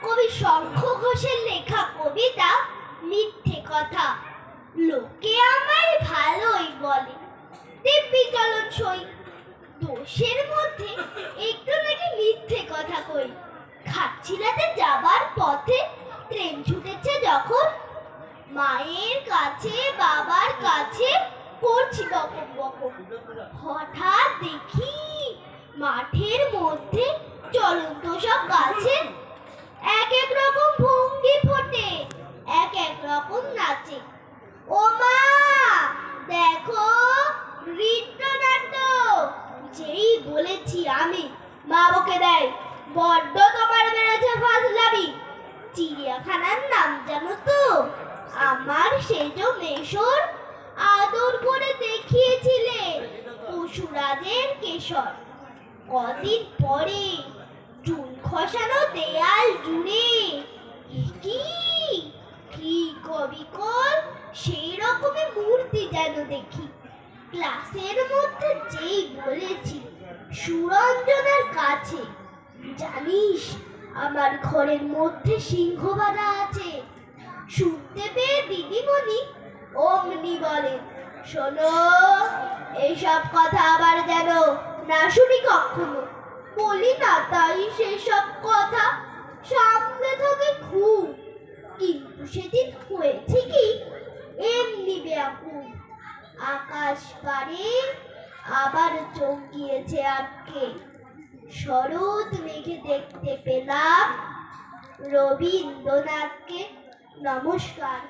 কবি শঙ্খ ঘোষের লেখা কবিতা মিথ্যে কথা। লোকে আমায় ভালোই বলে, দিব্যি চলন সই, দোষের মধ্যে একটু নাকি মিথ্যে কথা কই। খাচ্ছিলাতে যাবার পথে ট্রেন ছুটেছে যখন, মায়ের কাছে বাবার কাছে করছি বকম বকম। হঠাৎ দেখি মাঠের মধ্যে চলন্ত সব গাছে এক এক রকম ভঙ্গি ফোটে, এক এক রকম নাচে। ও মা দেখো নৃত্যনাট্য। যেই বলেছি আমি, মা বকে দেয়, বড্ড তোমার বেড়েছে ফাজলামি। চিড়িয়াখানার নাম জানো তো? আমার সেজ মেশর আদর করে দেখিয়েছিলে পশুরাজের কেশর। কদিন পরে চুন খসানো দেয়াল জুড়ে কি ঠিক অবিকল সেই রকমের মূর্তি যেন দেখি। ক্লাসের মধ্যে যেই বলেছি সুরঞ্জনার কাছে, জানিস আমার ঘরের মধ্যে সিংহ বাঁধা আছে। শুনতে পেয়ে দিদিমণি অমনি বলেন, শোনো এইসব কথা আবার যেন না শুনি কখনো। বলি না তাই সেসব কথা, সামনে থাকে খুব। কিন্তু সেদিন হয়েছে কি, এমনি বেয়াকুব। আকাশ পারে আবার চোখ গিয়েছে আটকে। শরৎ মেঘে দেখতে পেলাম রবীন্দ্রনাথকে। নমস্কার।